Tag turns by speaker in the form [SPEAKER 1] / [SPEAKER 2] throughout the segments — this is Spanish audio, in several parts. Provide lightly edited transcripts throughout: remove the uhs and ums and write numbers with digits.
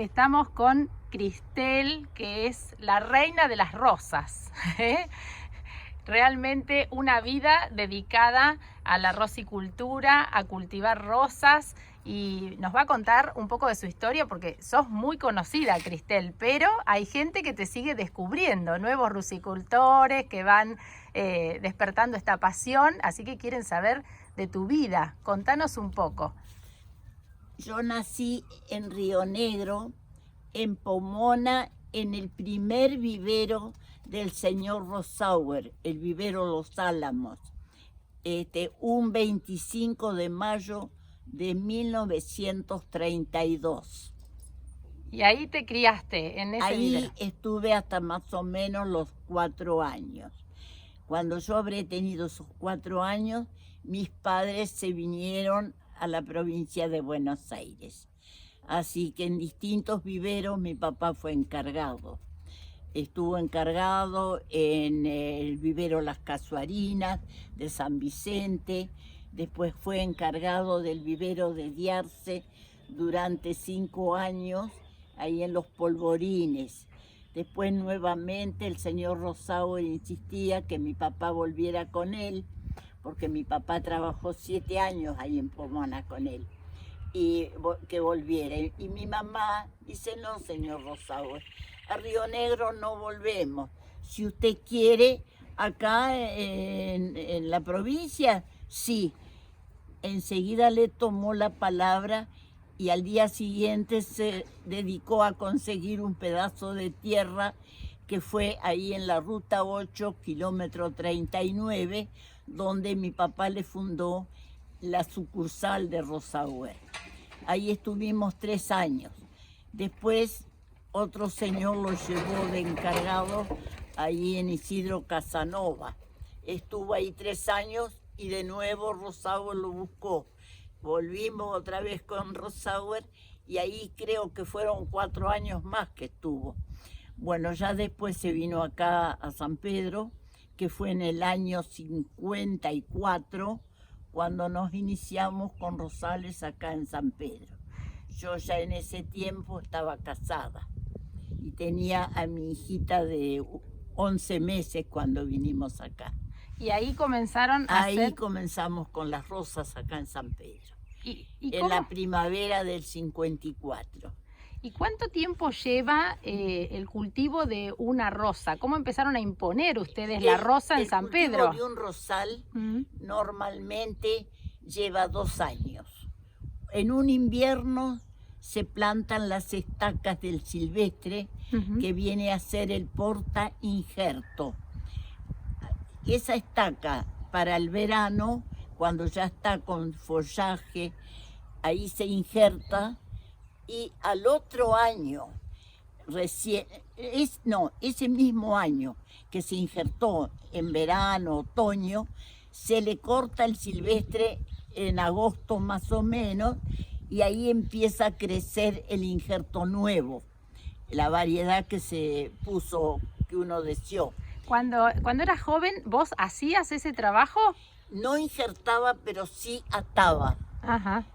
[SPEAKER 1] Estamos con Cristel, que es la reina de las rosas. Realmente una vida dedicada a la rosicultura, a cultivar rosas, y nos va a contar un poco de su historia porque sos muy conocida, Cristel, pero hay gente que te sigue descubriendo, nuevos rosicultores que van despertando esta pasión, así que quieren saber de tu vida. Contanos un poco.
[SPEAKER 2] Yo nací en Río Negro, en Pomona, en el primer vivero del señor Rosauer, el vivero Los Álamos, un 25 de mayo de 1932.
[SPEAKER 1] Y ahí te criaste, en ese vivero.
[SPEAKER 2] Ahí estuve hasta más o menos los 4 años. Cuando yo habré tenido esos 4 años, mis padres se vinieron a la provincia de Buenos Aires. Así que en distintos viveros mi papá fue encargado. Estuvo encargado en el vivero Las Casuarinas de San Vicente, después fue encargado del vivero de Diarse durante 5 años, ahí en Los Polvorines. Después nuevamente el señor Rosauer insistía que mi papá volviera con él, porque mi papá trabajó 7 años ahí en Pomona con él, y que volviera. Y mi mamá dice, no, señor Rosauer, a Río Negro no volvemos. Si usted quiere, acá en la provincia, sí. Enseguida le tomó la palabra y al día siguiente se dedicó a conseguir un pedazo de tierra que fue ahí en la ruta 8, kilómetro 39, donde mi papá le fundó la sucursal de Rosauer. Ahí estuvimos 3 años. Después otro señor lo llevó de encargado ahí en Isidro Casanova. Estuvo ahí 3 años y de nuevo Rosauer lo buscó. Volvimos otra vez con Rosauer y ahí creo que fueron 4 años más que estuvo. Bueno, ya después se vino acá a San Pedro, que fue en el año 54, cuando nos iniciamos con Rosales acá en San Pedro. Yo ya en ese tiempo estaba casada y tenía a mi hijita de 11 meses cuando vinimos acá.
[SPEAKER 1] Y ahí comenzaron a
[SPEAKER 2] Ahí comenzamos con las rosas acá en San Pedro, en
[SPEAKER 1] ¿cómo?
[SPEAKER 2] la primavera del 54.
[SPEAKER 1] ¿Y cuánto tiempo lleva el cultivo de una rosa? ¿Cómo empezaron a imponer ustedes la rosa en San Pedro?
[SPEAKER 2] El cultivo de un rosal normalmente lleva 2 años. En un invierno se plantan las estacas del silvestre, que viene a ser el porta injerto. Esa estaca para el verano, cuando ya está con follaje, ahí se injerta. Y al otro año, ese mismo año que se injertó en verano, otoño, se le corta el silvestre en agosto más o menos, y ahí empieza a crecer el injerto nuevo, la variedad que se puso, que uno deseó.
[SPEAKER 1] Cuando eras joven, ¿vos hacías ese trabajo?
[SPEAKER 2] No injertaba, pero sí ataba.
[SPEAKER 1] Ajá.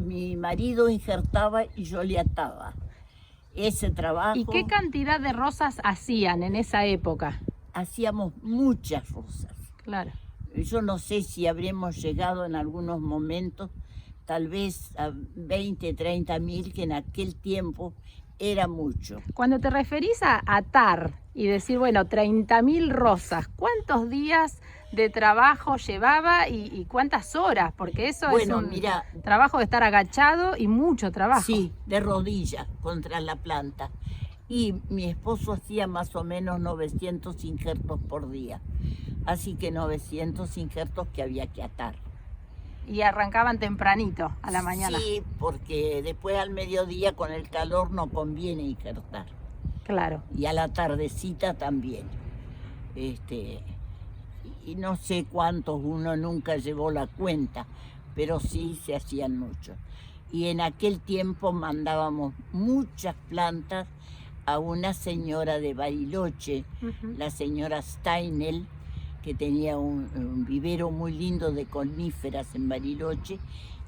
[SPEAKER 2] Mi marido injertaba y yo le ataba. Ese trabajo.
[SPEAKER 1] ¿Y qué cantidad de rosas hacían en esa época?
[SPEAKER 2] Hacíamos muchas rosas.
[SPEAKER 1] Claro.
[SPEAKER 2] Yo no sé si habremos llegado en algunos momentos, tal vez a 20, 30 mil, que en aquel tiempo era mucho.
[SPEAKER 1] Cuando te referís a atar y decir, bueno, 30.000 rosas, ¿cuántos días de trabajo llevaba y cuántas horas? Porque eso es un trabajo de estar agachado y mucho trabajo.
[SPEAKER 2] Sí, de rodillas contra la planta. Y mi esposo hacía más o menos 900 injertos por día. Así que 900 injertos que había que atar.
[SPEAKER 1] Y arrancaban tempranito, a la mañana.
[SPEAKER 2] Sí, porque después al mediodía con el calor no conviene injertar.
[SPEAKER 1] Claro.
[SPEAKER 2] Y a la tardecita también. Y no sé cuántos, uno nunca llevó la cuenta, pero sí se hacían muchos. Y en aquel tiempo mandábamos muchas plantas a una señora de Bariloche, la señora Steinel, que tenía un vivero muy lindo de coníferas en Bariloche.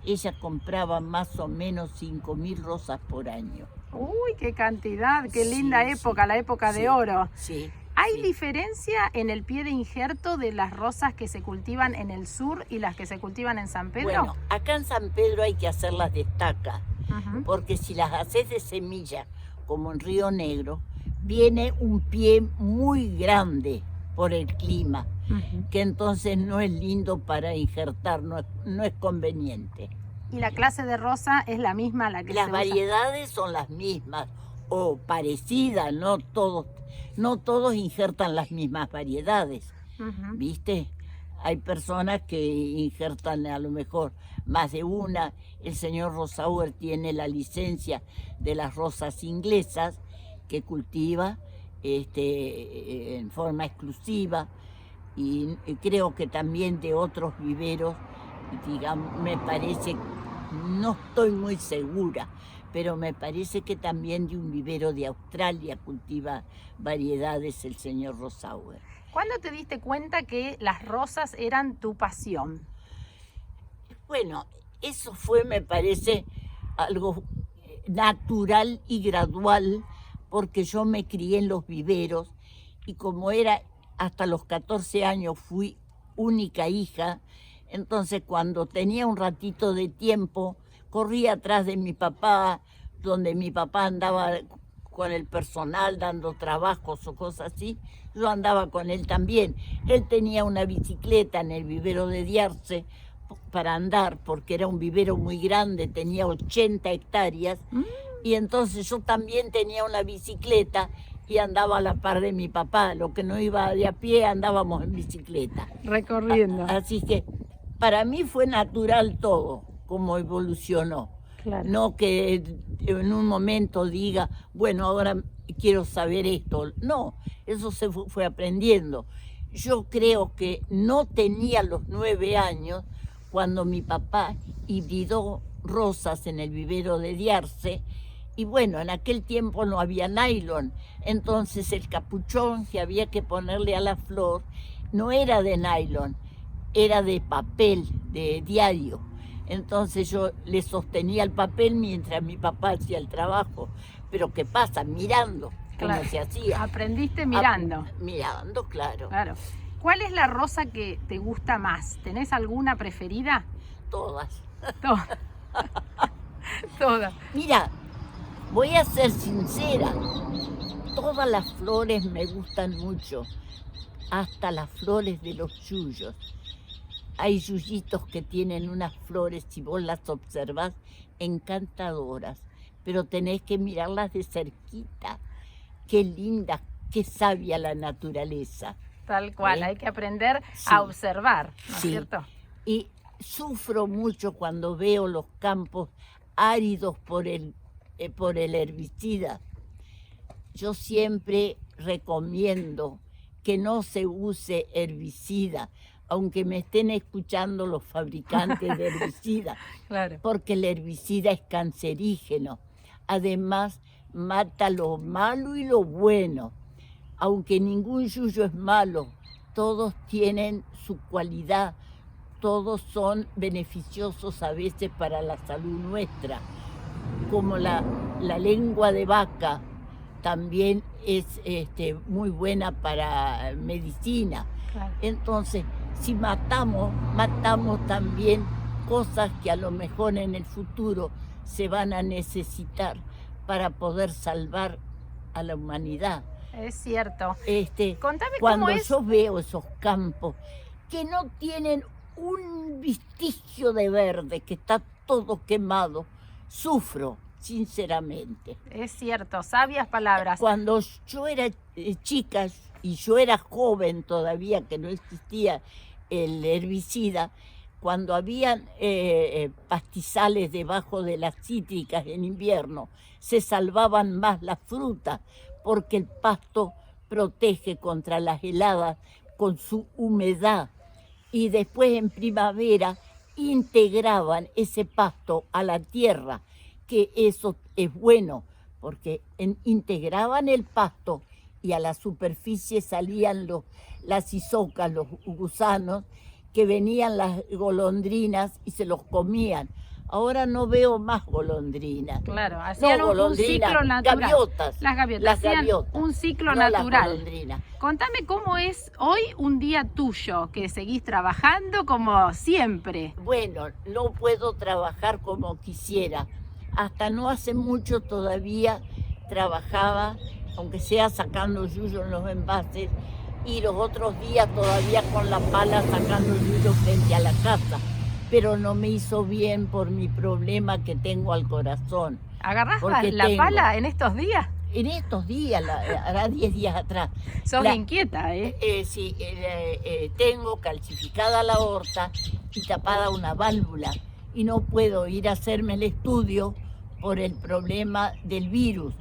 [SPEAKER 2] Ella compraba más o menos 5.000 rosas por año.
[SPEAKER 1] Uy, qué cantidad, qué
[SPEAKER 2] Sí,
[SPEAKER 1] linda
[SPEAKER 2] sí,
[SPEAKER 1] época, la época
[SPEAKER 2] sí,
[SPEAKER 1] de oro.
[SPEAKER 2] Sí.
[SPEAKER 1] ¿Hay
[SPEAKER 2] sí.
[SPEAKER 1] diferencia en el pie de injerto de las rosas que se cultivan en el sur y las que se cultivan en San Pedro?
[SPEAKER 2] Bueno, acá en San Pedro hay que hacerlas de estaca,
[SPEAKER 1] Ujú.
[SPEAKER 2] porque si las haces de semilla, como en Río Negro, viene un pie muy grande por el clima,
[SPEAKER 1] Ujú.
[SPEAKER 2] que entonces no es lindo para injertar, no es conveniente.
[SPEAKER 1] ¿Y la clase de rosa es la misma a la que
[SPEAKER 2] Las
[SPEAKER 1] se usa?
[SPEAKER 2] variedades son las mismas o parecidas, no todos injertan las mismas variedades,
[SPEAKER 1] Ujú.
[SPEAKER 2] ¿viste? Hay personas que injertan a lo mejor más de una. El señor Rosauer tiene la licencia de las rosas inglesas que cultiva en forma exclusiva y creo que también de otros viveros, digamos, me parece, no estoy muy segura, pero me parece que también de un vivero de Australia cultiva variedades el señor Rosauer.
[SPEAKER 1] ¿Cuándo te diste cuenta que las rosas eran tu pasión?
[SPEAKER 2] Bueno, eso fue, me parece, algo natural y gradual, porque yo me crié en los viveros y como era hasta los 14 años fui única hija, entonces cuando tenía un ratito de tiempo, corría atrás de mi papá, donde mi papá andaba con el personal dando trabajos o cosas así, yo andaba con él también. Él tenía una bicicleta en el vivero de Diarse para andar, porque era un vivero muy grande, tenía 80 hectáreas, y entonces yo también tenía una bicicleta y andaba a la par de mi papá, lo que no iba de a pie andábamos en bicicleta.
[SPEAKER 1] Recorriendo.
[SPEAKER 2] Así que para mí fue natural todo, como evolucionó.
[SPEAKER 1] Claro.
[SPEAKER 2] No que en un momento diga, bueno, ahora quiero saber esto. No, eso se fue aprendiendo. Yo creo que no tenía los 9 años cuando mi papá hibridó rosas en el vivero de Diarse. Y bueno, en aquel tiempo no había nylon, entonces el capuchón que había que ponerle a la flor no era de nylon, era de papel, de diario. Entonces yo le sostenía el papel mientras mi papá hacía el trabajo. Pero ¿qué pasa? Mirando cómo
[SPEAKER 1] Claro.
[SPEAKER 2] se hacía.
[SPEAKER 1] Aprendiste mirando.
[SPEAKER 2] Mirando, claro.
[SPEAKER 1] Claro. ¿Cuál es la rosa que te gusta más? ¿Tenés alguna preferida?
[SPEAKER 2] Todas.
[SPEAKER 1] Todas. Todas.
[SPEAKER 2] Mira, voy a ser sincera. Todas las flores me gustan mucho. Hasta las flores de los yuyos. Hay yuyitos que tienen unas flores, si vos las observás, encantadoras, pero tenés que mirarlas de cerquita. Qué linda, qué sabia la naturaleza.
[SPEAKER 1] Tal cual, hay que aprender
[SPEAKER 2] Sí.
[SPEAKER 1] a observar, ¿no es
[SPEAKER 2] Sí.
[SPEAKER 1] cierto?
[SPEAKER 2] Y sufro mucho cuando veo los campos áridos por el herbicida. Yo siempre recomiendo que no se use herbicida, aunque me estén escuchando los fabricantes de herbicida,
[SPEAKER 1] Claro.
[SPEAKER 2] porque el herbicida es cancerígeno. Además, mata lo malo y lo bueno. Aunque ningún yuyo es malo, todos tienen su cualidad, todos son beneficiosos a veces para la salud nuestra, como la lengua de vaca también es muy buena para medicina.
[SPEAKER 1] Claro.
[SPEAKER 2] Entonces, si matamos también cosas que a lo mejor en el futuro se van a necesitar para poder salvar a la humanidad.
[SPEAKER 1] Es cierto. Contame
[SPEAKER 2] Cuando
[SPEAKER 1] cómo es.
[SPEAKER 2] yo veo esos campos que no tienen un vestigio de verde, que está todo quemado, sufro, sinceramente.
[SPEAKER 1] Es cierto, sabias palabras.
[SPEAKER 2] Cuando yo era chica y yo era joven todavía, que no existía el herbicida, cuando habían pastizales debajo de las cítricas en invierno, se salvaban más las frutas, porque el pasto protege contra las heladas con su humedad. Y después en primavera integraban ese pasto a la tierra, que eso es bueno, porque integraban el pasto y a la superficie salían las isocas, los gusanos, que venían las golondrinas y se los comían. Ahora no veo más golondrinas.
[SPEAKER 1] Claro, hacían
[SPEAKER 2] No,
[SPEAKER 1] un
[SPEAKER 2] golondrinas,
[SPEAKER 1] ciclo natural.
[SPEAKER 2] gaviotas.
[SPEAKER 1] Las gaviotas,
[SPEAKER 2] Las
[SPEAKER 1] hacían
[SPEAKER 2] gaviotas,
[SPEAKER 1] un ciclo
[SPEAKER 2] no las
[SPEAKER 1] natural.
[SPEAKER 2] golondrinas.
[SPEAKER 1] Contame cómo es hoy un día tuyo, que seguís trabajando como siempre.
[SPEAKER 2] Bueno, no puedo trabajar como quisiera. Hasta no hace mucho todavía trabajaba, aunque sea sacando yuyo en los envases, y los otros días todavía con la pala sacando yuyo frente a la casa. Pero no me hizo bien por mi problema que tengo al corazón.
[SPEAKER 1] ¿Agarrás
[SPEAKER 2] Porque
[SPEAKER 1] la
[SPEAKER 2] tengo-
[SPEAKER 1] pala en estos días?
[SPEAKER 2] En estos días, hará 10 días atrás,
[SPEAKER 1] Sos
[SPEAKER 2] La-
[SPEAKER 1] inquieta, ¿eh?
[SPEAKER 2] sí, tengo calcificada la aorta y tapada una válvula y no puedo ir a hacerme el estudio por el problema del virus.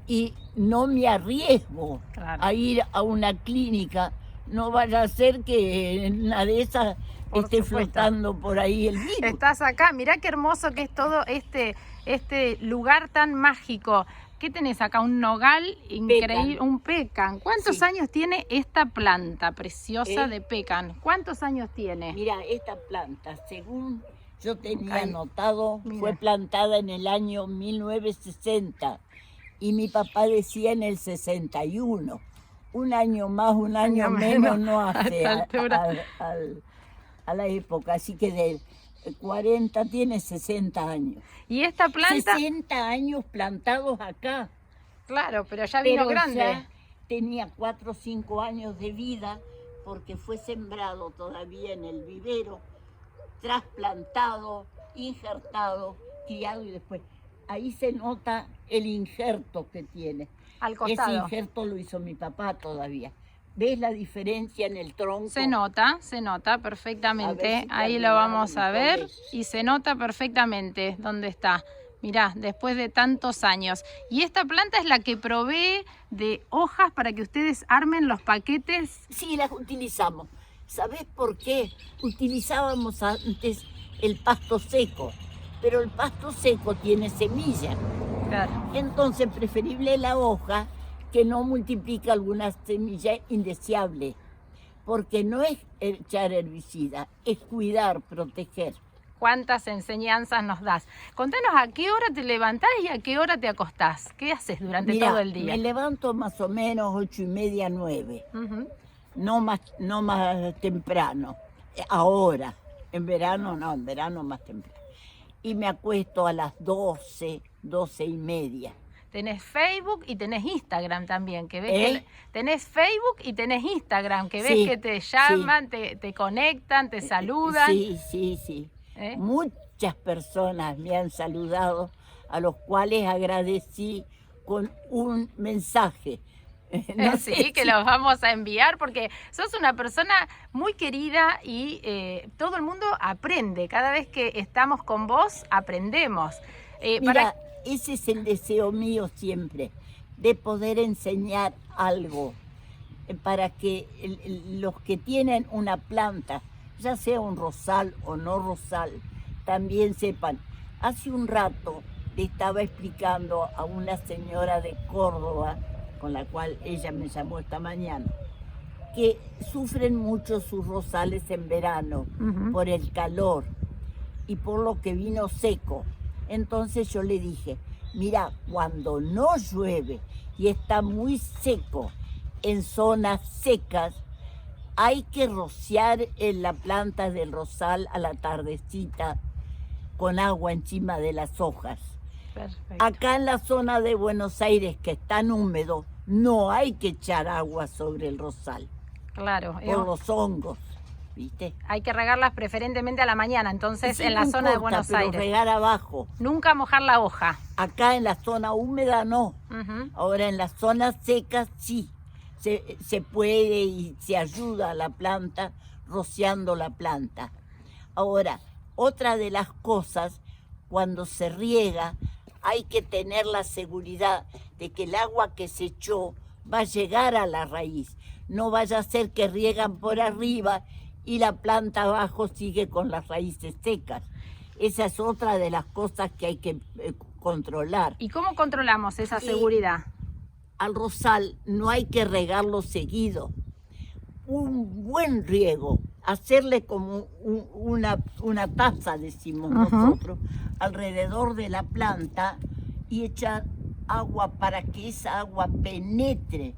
[SPEAKER 2] Y no me arriesgo
[SPEAKER 1] Claro.
[SPEAKER 2] a ir a una clínica, no vaya a ser que en una de esas
[SPEAKER 1] Por
[SPEAKER 2] esté
[SPEAKER 1] supuesto.
[SPEAKER 2] flotando por ahí el virus.
[SPEAKER 1] Estás acá, mirá qué hermoso que es todo este lugar tan mágico. ¿Qué tenés acá? Un nogal increíble,
[SPEAKER 2] Pecan.
[SPEAKER 1] un pecan. ¿Cuántos
[SPEAKER 2] Sí.
[SPEAKER 1] años tiene esta planta preciosa
[SPEAKER 2] ¿Eh?
[SPEAKER 1] de pecan? ¿Cuántos años tiene?
[SPEAKER 2] Mira, esta planta, según yo tenía
[SPEAKER 1] Ay,
[SPEAKER 2] anotado,
[SPEAKER 1] mira.
[SPEAKER 2] fue plantada en el año 1960 y mi papá decía en el 61. Un año más, un año
[SPEAKER 1] Año
[SPEAKER 2] menos
[SPEAKER 1] menos,
[SPEAKER 2] no
[SPEAKER 1] a
[SPEAKER 2] hace
[SPEAKER 1] esta altura.
[SPEAKER 2] a la época, así que de 40 tiene 60 años.
[SPEAKER 1] Y esta planta,
[SPEAKER 2] 60 años plantados acá.
[SPEAKER 1] claro, pero ya vino
[SPEAKER 2] Pero
[SPEAKER 1] grande.
[SPEAKER 2] ya tenía 4 o 5 años de vida porque fue sembrado todavía en el vivero, trasplantado, injertado, criado y después. Ahí se nota el injerto que tiene.
[SPEAKER 1] Al
[SPEAKER 2] Ese
[SPEAKER 1] costado.
[SPEAKER 2] injerto lo hizo mi papá todavía. ¿Ves la diferencia en el tronco?
[SPEAKER 1] Se nota perfectamente.
[SPEAKER 2] A ver si
[SPEAKER 1] Ahí lo
[SPEAKER 2] terminamos
[SPEAKER 1] vamos a
[SPEAKER 2] con
[SPEAKER 1] ver
[SPEAKER 2] eso.
[SPEAKER 1] y se nota perfectamente dónde está. Mirá, después de tantos años. Y esta planta es la que provee de hojas para que ustedes armen los paquetes.
[SPEAKER 2] Sí, las utilizamos. ¿Sabés por qué? Utilizábamos antes el pasto seco, pero el pasto seco tiene semilla.
[SPEAKER 1] Claro.
[SPEAKER 2] Entonces, preferible la hoja que no multiplica alguna semilla indeseable, porque no es echar herbicida, es cuidar, proteger.
[SPEAKER 1] ¿Cuántas enseñanzas nos das? Contanos a qué hora te levantás y a qué hora te acostás. ¿Qué haces durante
[SPEAKER 2] Mirá,
[SPEAKER 1] todo el día?
[SPEAKER 2] me levanto más o menos 8:30, 9,
[SPEAKER 1] Ujú.
[SPEAKER 2] no más temprano. Ahora, en verano no, en verano más temprano. Y me acuesto a las 12, 12:30.
[SPEAKER 1] Tenés Facebook y tenés Instagram también, que ves
[SPEAKER 2] ¿Eh?
[SPEAKER 1] que tenés Facebook y tenés Instagram, que ves
[SPEAKER 2] Sí,
[SPEAKER 1] que te llaman, te conectan, te saludan.
[SPEAKER 2] Sí, sí, sí.
[SPEAKER 1] ¿Eh?
[SPEAKER 2] Muchas personas me han saludado, a los cuales agradecí con un mensaje. No sé
[SPEAKER 1] Sí, que
[SPEAKER 2] si-
[SPEAKER 1] los vamos a enviar porque sos una persona muy querida y todo el mundo aprende. Cada vez que estamos con vos, aprendemos.
[SPEAKER 2] Mira, ese es el deseo mío siempre, de poder enseñar algo para que los que tienen una planta, ya sea un rosal o no rosal, también sepan. Hace un rato le estaba explicando a una señora de Córdoba, con la cual ella me llamó esta mañana, que sufren mucho sus rosales en verano
[SPEAKER 1] Ujú.
[SPEAKER 2] por el calor y por lo que vino seco. Entonces yo le dije, mira, cuando no llueve y está muy seco en zonas secas, hay que rociar en la planta del rosal a la tardecita con agua encima de las hojas.
[SPEAKER 1] Perfecto.
[SPEAKER 2] Acá en la zona de Buenos Aires, que es tan húmedo, no hay que echar agua sobre el rosal
[SPEAKER 1] Claro.
[SPEAKER 2] por los hongos, ¿viste?
[SPEAKER 1] Hay que regarlas preferentemente a la mañana, entonces
[SPEAKER 2] Sí,
[SPEAKER 1] en la
[SPEAKER 2] no
[SPEAKER 1] zona de
[SPEAKER 2] importa,
[SPEAKER 1] Buenos
[SPEAKER 2] pero
[SPEAKER 1] Aires.
[SPEAKER 2] regar abajo.
[SPEAKER 1] Nunca mojar la hoja.
[SPEAKER 2] Acá en la zona húmeda no.
[SPEAKER 1] Ujú.
[SPEAKER 2] Ahora en las zonas secas sí. Se puede y se ayuda a la planta rociando la planta. Ahora, otra de las cosas, cuando se riega, hay que tener la seguridad de que el agua que se echó va a llegar a la raíz. No vaya a ser que riegan por arriba y la planta abajo sigue con las raíces secas. Esa es otra de las cosas que hay que controlar.
[SPEAKER 1] ¿Y cómo controlamos esa
[SPEAKER 2] Y-
[SPEAKER 1] seguridad?
[SPEAKER 2] Al rosal no hay que regarlo seguido. Un buen riego hacerle como una taza, decimos nosotros, alrededor de la planta y echar agua para que esa agua penetre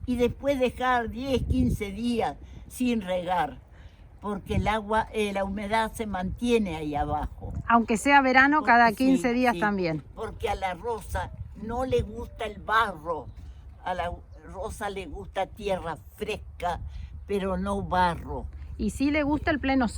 [SPEAKER 2] y después dejar 10, 15 días sin regar, porque el agua, la humedad se mantiene ahí abajo.
[SPEAKER 1] Aunque sea verano, cada 15
[SPEAKER 2] Sí,
[SPEAKER 1] días
[SPEAKER 2] sí,
[SPEAKER 1] también.
[SPEAKER 2] porque a la rosa no le gusta el barro, a la rosa le gusta tierra fresca, pero no barro.
[SPEAKER 1] Y sí le gusta el pleno sol.